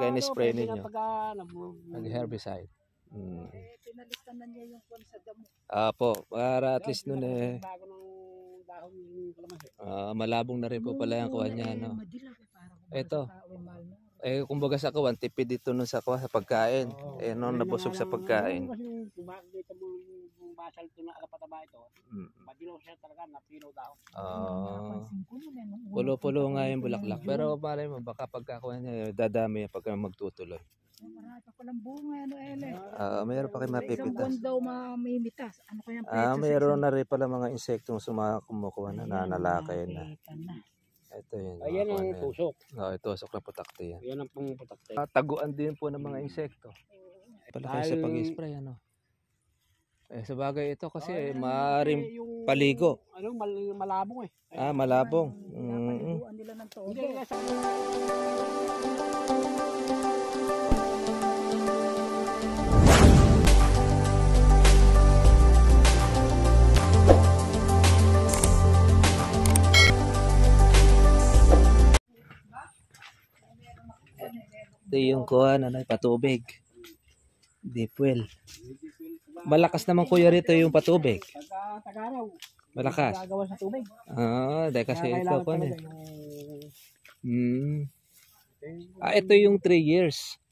pagka in-spray pwede na ninyo. pagka Nag-herbicide. Pinalistan na niya yung kwan sa damo. Apo, para at least nun bago ng dahon yung kalamansi. malabong na rin po pala yung kuha niya, no? Madilag parang Ito. sa tao mahal na. Kumbaga sa kuwan, tipid dito nun sa kuha, sa pagkain. Nung nabusog sa pagkain. Kasi kung makikita mo yung basal ito na alapataba ito, madilaw siya talaga, napino daw. Pulo-pulo nga yung bulaklak. Pero malay mo, baka pagkakuha niya, dadami yan pagka magtutuloy. Marami pa palang bunga, ano, Ele. Mayroon pa kayo Isang mapipitas. buwan daw mamimitas. Ano kaya ang Mayroon na rin pala mga insektong kumukuha na, nanalakay na. Ito yun. Ayan ang tusok. Tusok na putakte yan. Ayan ang putakte. Taguan din po ng mga insekto. Pala kayo sa pag-spray, ano? Sa bagay ito kasi maaaring paligo. Ano, malabong eh. Malabong. Pinapaliguan nila ng todo. Ito yung kuha na patubig. Deep well. Malakas naman kuya rito yung patubig. Pagka tag-araw. Malakas. Gagawa sa tubig. Dahil kasi ito po na. Yung... Ito yung 3 years.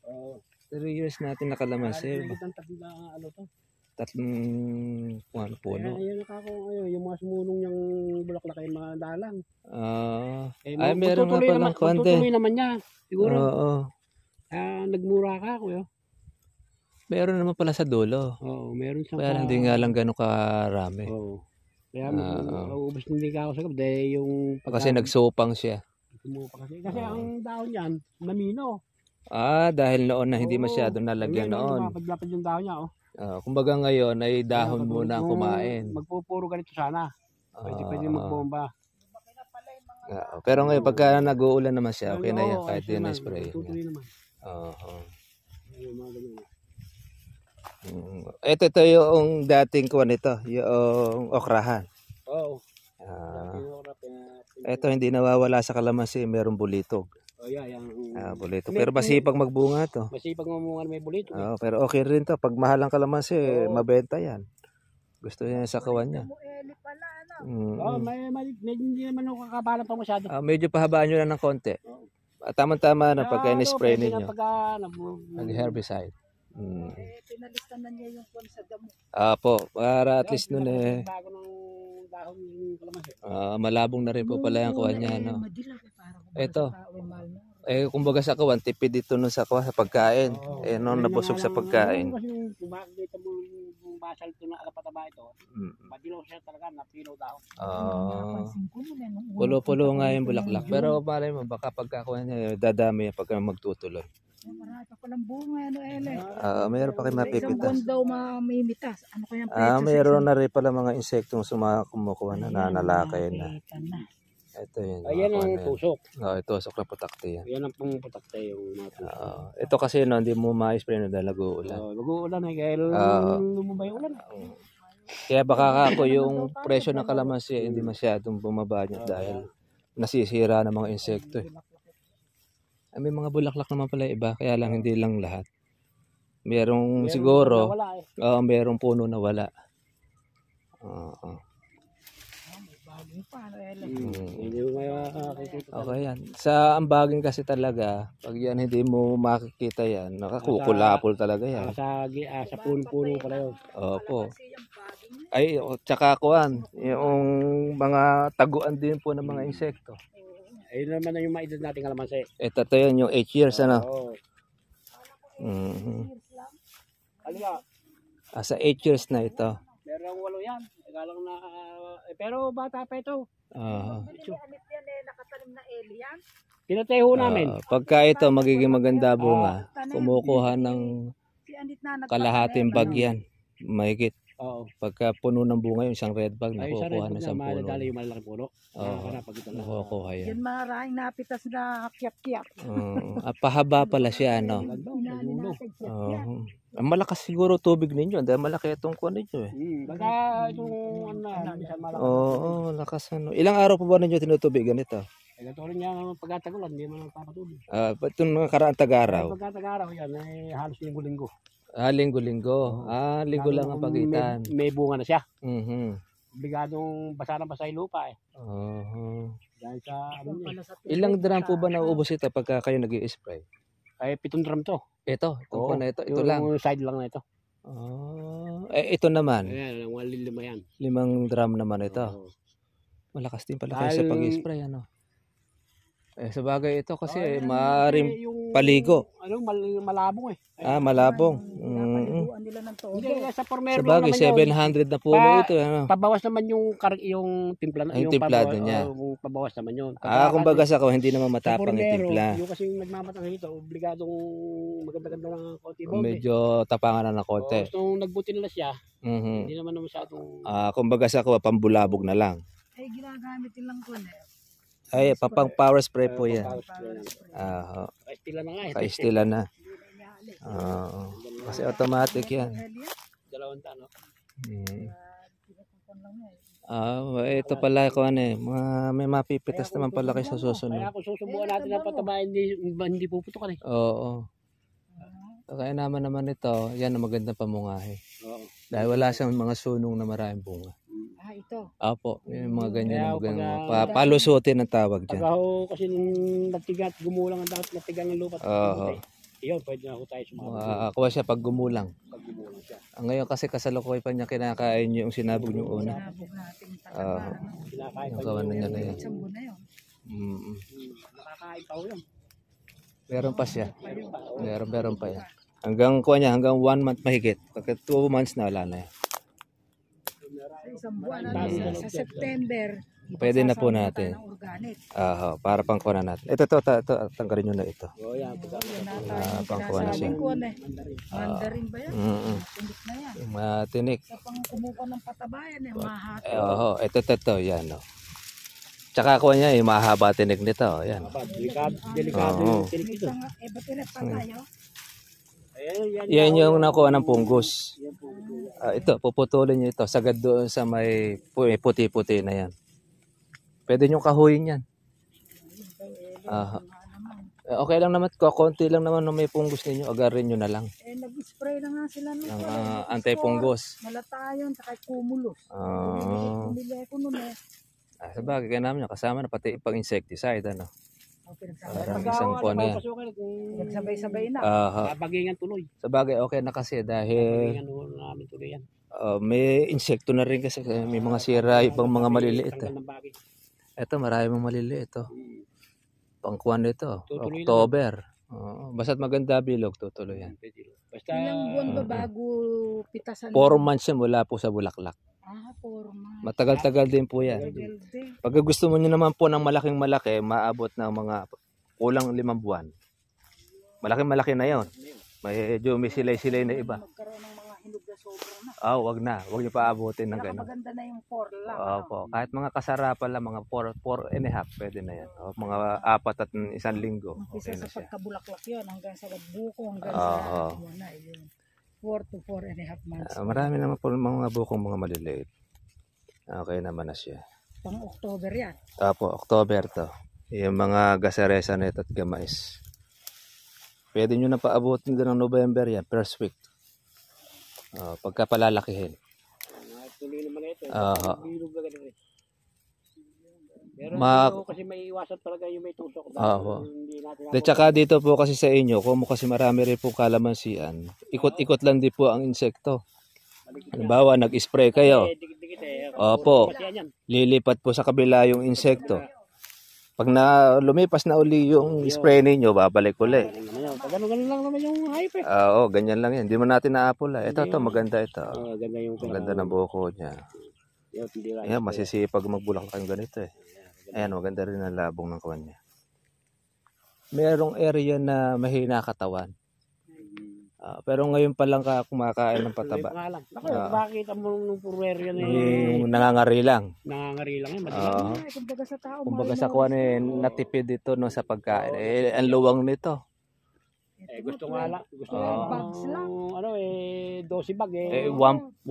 3 years natin nakalamansi. Tatlong puno. Ayun yung mga sumunong yung bulaklak ay mga dalang. Meron nga palang konti. Tutuloy naman niya. Siguro. Oo. Nagmura ka kuya. Meron naman pala sa dulo. Oo, meron siyang. Kaya hindi nga lang gano'ng karami. Oo. Kaya ubos hindi ka ako sa dahil yung kasi nagsupang siya. Kasi ang dahon niyan, namino. Dahil noon na hindi masyado nalagyan noon. Pagdapat yung dahon niya, kumbaga ngayon ay dahon muna ang kumain. Magpupuro ganito sana. Pwede magbomba. Pero ngayon pagka nag-uulan naman siya, okay na yan kahit din na-spray. Tutuloy naman. Ito yung dating kuwan nito, yung okrahan. Oo. Ito hindi nawawala sa kalamansi, merong bulitog. Bulitog. Pero masipag magbunga to. Masipag mamunga may bulitog. Pero okay rin to. Pag mahal ang kalamansi, mabenta yan. Gusto niya sa kawan niya. Medyo hindi naman ako kakabalan pa masyado. Medyo pahabaan nyo na ng konti. Tama-tama na pagka in-spray ninyo. Nag-herbicide. Pinalistan na niya yung kwan sa damo. Para at least nun bago ng dahon yung kalamansi. Malabong na rin po pala yung kuha niya, no? Madilag parang ito. sa tao mahal na. Kumbaga sa kuwan, tipid dito nun sa kuha, sa pagkain. Nung nabusog sa pagkain. Kasi kung makikita mo yung basal ito na alapataba ito, madilaw siya talaga, napino daw. Pulo-pulo nga yung bulaklak. Pero malay mo, baka pagkakuha niya, dadami yan pagka magtutuloy. Marami pa palang bunga, ano, Ele. Mayroon pa kayo Isang mapipitas. buwan daw mamimitas. Ano kaya ang Mayroon na rin pala mga insektong kumukuha na, nanalakay na. Ito yun. Ayan ang tusok. Tusok na putakte yan. Ayan ang putakte yung mga tusok. Ito kasi hindi mo ma-spray na dahil nag-uulan. Nag-uulan kaya lumubay ulan. Kaya baka ako yung presyo ng kalamansi hindi masyadong bumaba niya dahil nasisira ng mga insekto. May mga bulaklak naman pala iba, kaya lang hindi lang lahat. Merong siguro, merong puno na wala. Okay yan. Sa ambagin kasi talaga, pag yan hindi mo makikita yan, nakakukulapol talaga yan. Sa puno-puno pala yun. Opo. Tsaka kuwan, yung mga taguan din po ng mga insekto. Ayun naman na yung maedad natin kalamansi. Ito yun, yung 8 years, ano? Sa 8 years na ito. Merong 8 yan. Pero bata pa ito. Nakatanim na alien. Pinateho namin. Pagka ito magiging maganda bunga, kumukuha ng kalahating bag yan. Mahigit. Pagka puno ng bunga yung isang red bag, nakukuha na 10 puno. Dali yung malaking puno. Nakukuha yan. Yan maraming napitas na kiyap-kiyap. Pahaba pala siya, no? libo. Oo. Ang malakas siguro tubig ninyo. Dahil malaki itong kuwan ninyo eh. Baka itong ano na, minsan malaki. Oo, lakas ano. Ilang araw pa ba ninyo tinutubigan ito? Ito rin yung pagkatagulan, hindi man papatubig. Itong mga karaang tag-araw. Pagkatag-araw yan, halos linggo-linggo. Linggo-linggo. Linggo lang ang pagitan. May bunga na siya. Mhm. Obligadong basa na basa yung lupa eh. Oo. Dahil sa ano niya. Ilang drum po ba nauubos ito pagka kayo nag-i-spray? Ay 7 drum to. Ito, itong Oo. kuwan na ito. Ito Yung lang. side lang na ito. Ito naman. Ayan, ang 5 yan. 5 drum naman ito. Oo. Malakas din pala kayo sa Dahil- pag-i-spray ano. Sa bagay ito kasi Ayan, maaaring yung paligo. Ano, malabong eh. Malabong. Pinapaliguan nila ng todo. Hindi, sa formero Sa bagay, naman yun. 700 na pulo ito. Ano? Pabawas naman yung timpla Ay, yung timplado niya. yung pabawas naman yun. Kumbaga sa ko, hindi naman sa matapang yung formero, timpla. yung kasi nagmamatang dito, obligadong maganda-ganda ng konti bote. Medyo tapangan na ng konti. So, nung nagbuti nila siya, Mhm. hindi naman masyadong Kumbaga sa ko, pambulabog na lang. Ay, ginagamit nilang kuwan eh. Ay, papang power spray po yan. Kaistila na nga eh. Kaistila na. Oo. Kasi automatic yan. Dalawang tano. Ito pala ko ano eh. May mapipitas naman pala kayo sa Kaya susunod. kung susubukan natin ang pataba, hindi puputukan eh. Oo. Kaya naman ito, yan ang magandang pamungahe. Oo. Dahil wala siyang mga sunong na maraming bunga. Ito. Apo, yung mga ganyan na Kaya magandang palusutin ang tawag dyan. Pag ako kasi nung natigat, gumulang ang dapat natigang ng lupa. Oo. Iyon, pwede na ako tayo sumabot. Kuha siya pag gumulang. Pag gumulang siya. Ngayon kasi kasalukuy pa niya kinakain yung sinabog yung una. Sinabog natin tataba. Kinakain pa Nakawan na niya na yan. Isang buwan na yun. Nakakain pa ako yun. Meron pa siya. Meron pa yan. Hanggang 1 month mahigit. Pagka 2 months na wala na yan. Isang buwan na sa September. Pwede na po natin. Ng organic. Para pang kuha na natin. Ito, tanggalin nyo na ito. Oo, yan. Pangkuha na siya. Mandarin ba yan? Tinik na yan. Matinik. Sa pang kumuha ng patabayan eh, mahato. Ito, yan. Tsaka kuha niya, yung mahaba tinik nito. Yan. Delikado yung tinik ito. Ba't pinapatayo? Yan yung nakuha ng punggos. Ito, puputulin nyo ito. Sagad doon sa may puti-puti na yan. Pwede nyo kahuyin yan. Okay lang naman. Konti lang naman na may punggos ninyo. Agarin nyo na lang. Nag-spray na nga sila nung Ng anti-punggos. malatayon, saka cumulus. Bumili ko nun eh. Sabagay kaya namin kasama na pati pang insecticide. Ano? Parang Pag isang kuha na yan. Nagsabay-sabay na. Bagingan tuloy. Sabagay okay na kasi dahil Bagingan namin tuloy yan. may insekto na rin kasi may mga sira ibang mga maliliit. Tanggal ng bagay. Ito marami mga maliliit. Pangkuhan nito. Tutuloy October. Basta't maganda bilog, tutuloy yan. Basta Ilang buwan ba bago pitasan? 4 months yan mula po sa bulaklak. 4 months. Matagal-tagal din po yan. Belde. Pag gusto mo nyo naman po ng malaking malaki, maabot ng mga kulang 5 buwan. Malaking-malaki na yon. Medyo may silay-silay na iba. Magkaroon ng mga hinog na sobra na. Wag na. Wag nyo pa abutin ng gano'n. Maganda na yung 4 lang. Opo. Kahit mga kasarapan lang, mga 4 and a half, pwede na yan. Mga 4 at 1 linggo. Umpisa Okay na sa siya. pagkabulaklak yun hanggang sa buko hanggang Oo. sa buwan na yun. 4 to 4 and a half months. Marami naman po mga bukong mga maliliit. Okay naman na siya. Pang October yan. October to. Yung mga gasaresa na ito at gamais. Pwede nyo na paabutin din ng November yan, first week. Pagka palalakihin. tuloy naman ito. Bilog na ganun eh. Pero kasi may iwasan talaga yung may tusok. Hindi natin At saka dito po kasi sa inyo, kung kasi marami rin po kalamansian, ikot-ikot lang din po ang insekto. Halimbawa, nag-spray kayo. Opo, lilipat po sa kabila yung insekto. Pag lumipas na uli yung spray ninyo, babalik uli. Ganun lang naman yung hype eh. Oo, ganyan lang yan. Hindi mo natin naapula. Ito, maganda ito. Ganda ng buko niya. Ayan, masisipag magbulak kayong ganito eh. Ayan, maganda rin ang labong ng kawan niya. Merong area na mahina katawan. Pero ngayon pa lang ka kumakain ng pataba. Bakit mo nung purwero yan eh? Yung nangangari lang. Nangangari lang yan. Kumbaga sa tao. Kumbaga sa kuwan eh, natipid ito no, sa pagkain. Ang luwang nito. Gusto nga lang. Gusto Oo. nga Bags lang. ano 12 bag eh. 1,400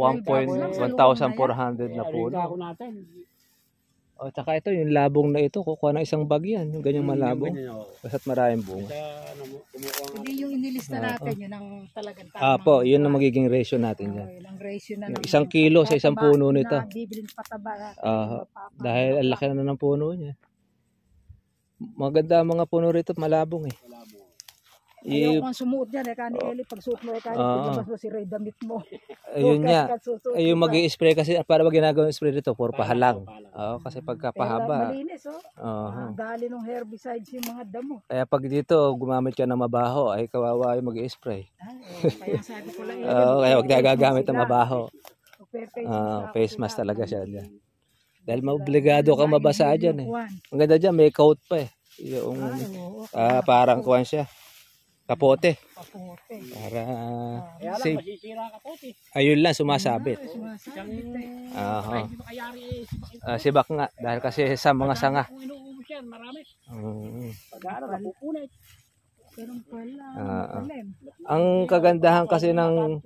na Ano yung puno. kako natin? O, tsaka ito, yung labong na ito, kukuha ng isang bag yan. Yung ganyang malabong. Basta't maraming bunga. Kumukuha nga. Hindi yung inilista natin, yun ang talagang Po, yun ang magiging ratio natin dyan. Yun ang ratio na Yung ng 1 kilo sa isang pataba, puno nito. na bibilin pataba. Dahil ang laki na ng puno niya. Maganda ang mga puno rito, malabong eh. Ayaw kang sumuot dyan kani Eli, pag suot mo kani, paglabas mo si Ray damit mo. Ayun nga. Ay, yung mag-i-spray kasi, para ba ginagawang spray dito? Puro pahalang. Oo, kasi pagka pahaba. Malinis dali ng herbicides yung mga damo. Kaya pag dito, gumamit ka ng mabaho, ay kawawa yung mag-i-spray. Kaya sabi ko lang, Kaya wag na gagamit ng mabaho. Face mask talaga siya dyan. Dahil maobligado kang mabasa dyan eh. Ang ganda dyan, may coat pa eh. Yung parang kuwan siya. Kapote. Para safe. Masisira kapote. Ayun lang, sumasabit. Sibak nga. Dahil kasi sa mga sanga. Kung inuubos yan, marami. Pag-aaral, napupunay. Ganun pala. Ang kagandahan kasi ng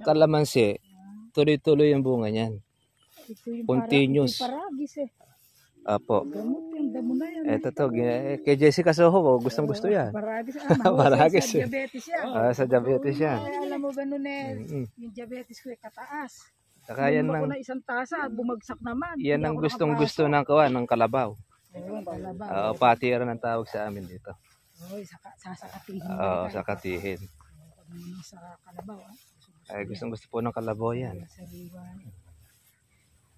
kalamansi, tuloy-tuloy yung bunga niyan. Continuous. Paragis eh. Apo. Gamot yung damo na yan. Ito to, kay Jessica Soho, gustong gusto yan. Paragis. Paragis Sa diabetes yan. Sa diabetes yan. Ay, alam mo ganun yung diabetes ko kataas. Saka yan Bumaba ko ng, na isang tasa, bumagsak naman. yan Hindi ang ako gustong gusto ng kawan, ng kalabaw. Ayun, kalabaw. Patira ng tawag sa amin dito. Oy, sasakatihin. Sa katihin. Sa kalabaw. Ay, gustong gusto po ng kalabaw yan. Sa riwan.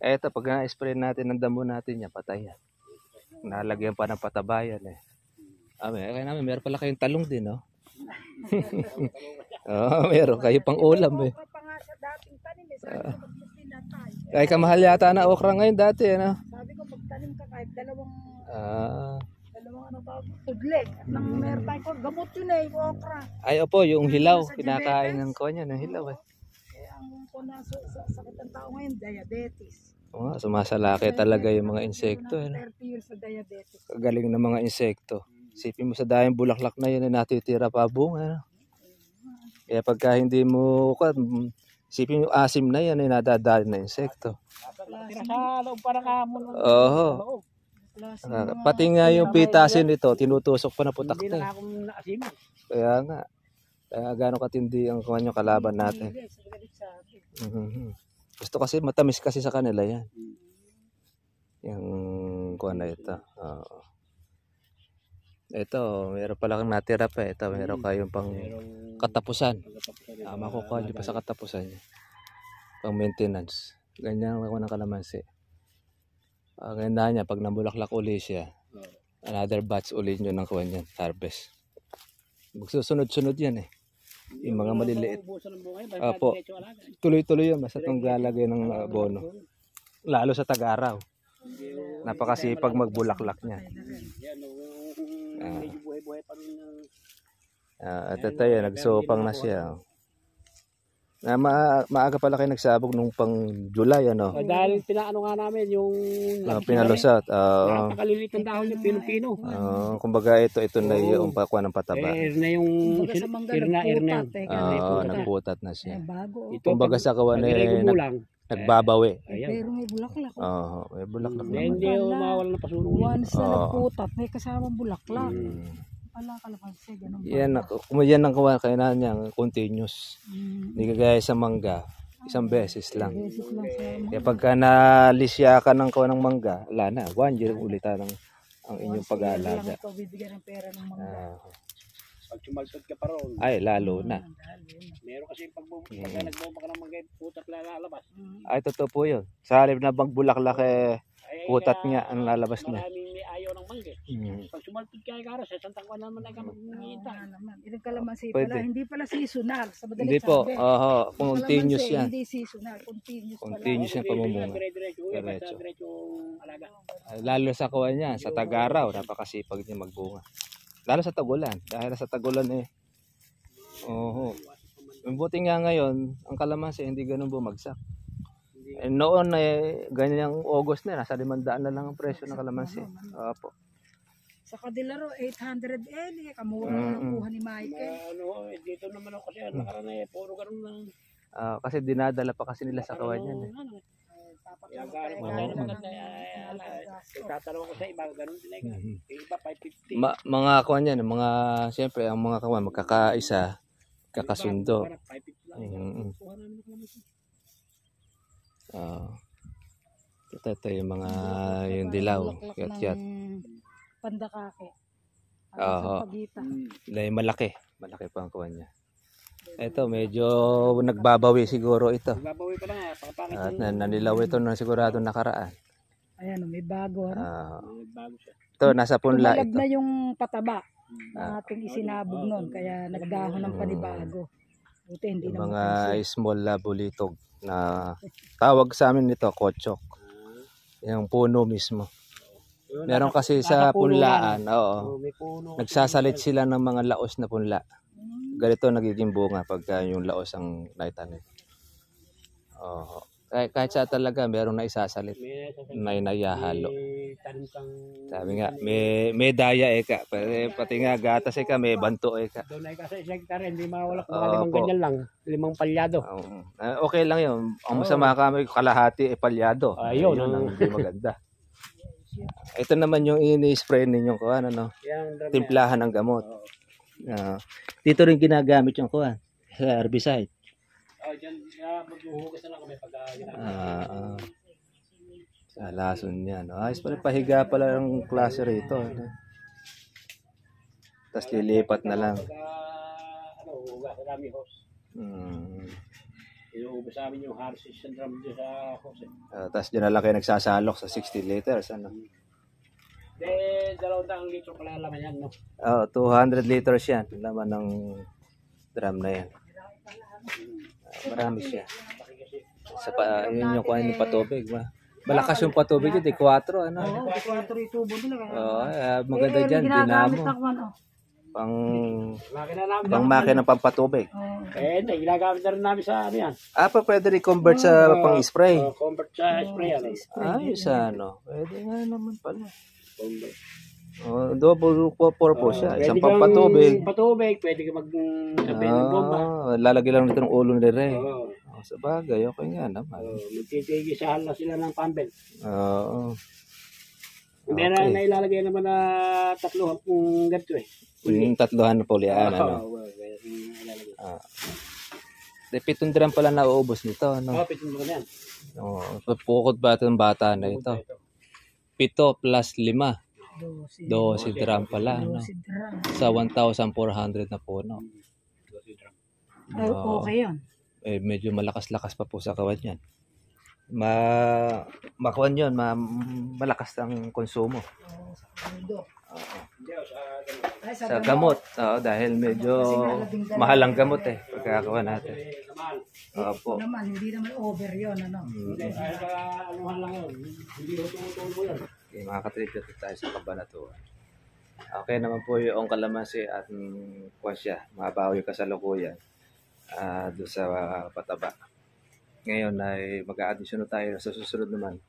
Eto, pag na-spray natin ng damo natin yan, patay yan. Nalagyan pa ng patabayan eh. Kaya namin, meron pala kayong talong din, no? Meron kayo pang ulam eh. Okra pa nga sa dating tanim eh. Sabi ko, magpustin na tayo. Kaya kamahal yata na okra ngayon dati, ano? Sabi ko, pagtanim ka kahit dalawang ano tawag, tudleg. At nang meron tayo ko, gamot yun eh, yung okra. Ay, opo, yung hilaw. Kinakain ng kanya ng hilaw eh. Ang sakit ng tao ngayon, diabetes. Sumasalaki talaga yung mga insekto. 30 years sa diabetes. Kagaling ng mga insekto. Isipin mo sa dahing bulaklak na yun, natitira pa bunga. Kaya pagka hindi mo, isipin mo asim na yan, nadadali na insekto. Tira sa loob para kamon. Oo. Pati nga yung pitasin nito, tinutusok pa na putak Hindi na. na akong naasim. Kaya nga. Kaya gano'ng katindi ang kanyang kalaban natin. Gusto kasi matamis kasi sa kanila yan. Yung kuha na ito. Ito, meron pala kang natira pa. Ito, meron kayong pang katapusan. Makukuha nyo pa sa katapusan niya. Pang maintenance. Ganyan ako ng kalamansi. Ganda niya, pag nabulaklak uli siya, another batch uli nyo ng kuha niyan, harvest. Magsusunod-sunod yan eh. Yung mga maliliit. Apo. Tuloy-tuloy yun. Basta itong lalagay ng abono. Lalo sa tag-araw. Napakasipag magbulaklak niya. At ito yan, nagsopang na siya. Maaga pala kayo nagsabog nung pang July, ano? Dahil pinaano nga namin yung pinalusat. napakaliliit ng dahon yung pino-pino. Kumbaga ito na yung pakuha ng pataba. Na yung irna. Nagputat na siya. Bago. Kumbaga sa kawan nagbabawi. Pero may bulaklak. May bulaklak naman. Hindi mawala na pasunog. Once na nagputat, may kasamang bulaklak. Wala kalamansi, ganun pa. Yan ang kawan kaya na niya, continuous. Hindi kagaya sa mangga, isang beses lang. Beses lang sa Kaya pagka nalisya ka ng kawan ng mangga, wala na, 1 year ulitan ang inyong pag-aalaga. ikaw bibigyan ng pera ng mga. Pag sumaltod ka pa ron. Ay, lalo na. Meron kasi pag nagbomba ka ng mga putat lalabas. Ay, totoo po yun. Sa halip na magbulaklak putat nga ang lalabas niya. Maraming may ayaw ng mangga. Pag sumaltod ka karo, sa isang taon naman ay kamagkita. Ilang kalamansi pala, hindi pala seasonal. Sa madaling Hindi po, sabi. continuous yan. Hindi seasonal, continuous pala. Continuous yung pamumunga. Diretso alaga. Lalo sa kawan niya, sa tag-araw, napakasipag niya magbunga. Lalo sa tagulan, dahil sa tagulan Buti nga ngayon, ang kalamansi hindi ganun bumagsak. Noon ganyang August na, nasa 500 na lang ang presyo ng kalamansi. Opo. Sa Kadilaro, 800 kamuha na nakuha ni Michael. Dito naman ako kasi nakaraan puro ganun lang. Kasi dinadala pa kasi nila sa kawan yan. Tatanong ko sa iba, ganun din iba 550. Mga kawan yan, mga, siyempre, ang mga kawan, magkakaisa, kakasundo. Ito yung mga, yung dilaw, yat-yat. Pandakake. Malaki pa ang kawan niya. Ito, medyo nagbabawi siguro ito. Nagbabawi pa lang At nanilaw ito na sigurado nakaraan. Ayan, may bago. May bago siya. Ito, nasa punla Tumalab ito. na yung pataba na ating isinabog noon, kaya nagdahon ng panibago. Buti hindi Yung naman mga small bulitog na tawag sa amin nito, kotsok. Yung puno mismo. Meron kasi sa punlaan, nagsasalit sila ng mga laos na punla. Ganito nagiging bunga pagka yung laos ang naitanim. Kahit sa talaga merong naisasalit, may nayahalo. Sabi nga, may daya eka, pati nga gatas eka, may banto eka. Doon ay kasi isang hektare, hindi mawala kung 5 ganyan lang, 5 palyado. Okay lang yun. Ang masama kami, kalahati palyado. Ayun, ang hindi maganda. Ito naman yung ini-spray ninyong kuhan, timplahan ng gamot. Dito rin ginagamit yung kuhan, sa herbicide. Diyan, maghuhugas na lang kami pag sa lason yan. Ayos pala, pahiga pala ng klase rito. Tapos lilipat na lang. Hugas na namin hose. Inuubos namin yung harsis and drum dyan sa hose. Tapos dyan na lang kayo nagsasalok sa 60 liters. De, 200 litro pala laman yan, no? 200 liters yan. Laman ng drum na yan. Marami siya. Yun yung kuhanin ng patubig. Malakas yung patubig yun, 4, 4 yung tubo nila. Maganda dyan, dinamo. Pang makina ng pampatubig. Ginagamit na rin namin sa ano yan. Pwede rin-convert sa pang-spray. Convert sa spray yan. Pwede nga naman pala. Double purpose siya. Isang pampatubig. Patubig, pwede ka mag-sabi ng bomba. Lalagay lang nito ng ulo ni Rey. Sa bagay, okay nga naman. Magtitigisahan na sila ng pambel. Okay. Na ilalagay naman na 3 kung ganito eh. Yung 3 na pulian. 7 drum pala na uubos nito. 7 drum yan. Pukod ba ito ng bata na ito? 7 plus 5. 12 drum pala. Sa 1,400 na puno. Okay yun. Medyo malakas-lakas pa po sa kawan yan. Makuan yun, malakas ang konsumo. Sa gamot, dahil medyo mahal ang gamot pagkakawa natin. Opo. Hindi naman over yun, Anuhan lang yun. Hindi tutulong yun. Okay, makakatribute tayo sa Cabanatuan. Okay naman po yung kalamansi at kuwan siya, mabawi ka sa lukuyan doon sa pataba. Ngayon ay mag-a-addition tayo sa susunod naman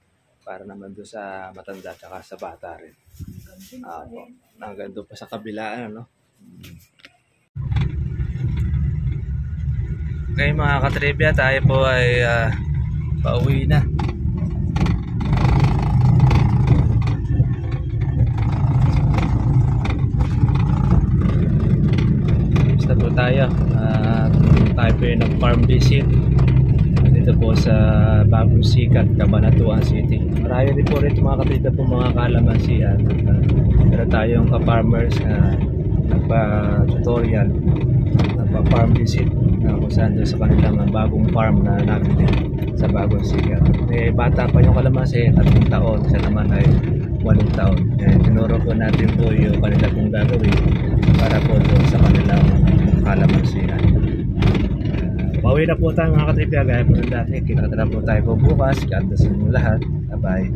para naman doon sa matanda at sa bata rin. Hanggang doon pa sa kabilaan, Okay mga katribya, tayo po ay pauwi na. Basta po tayo. Tayo po yung nag-farm visit dito po sa Bagong Sikat, Cabanatuan City. Marami rin po rin mga katribya po mga kalamansian. Pero tayong ka-farmers na nagpa-tutorial, nagpa-farm visit kung saan doon sa kanilang bagong farm na nakita sa Bagong Sikat. Bata pa yung kalamansi, 3 taon. Siya naman ay 8 taon. Tinuro po natin po yung kanila pong gagawin para po doon sa kanilang kalamansian. Pauwi na po tayo mga katribya, gaya po ng dati. Kinakatala po tayo po bukas. God bless mo lahat. Bye-bye.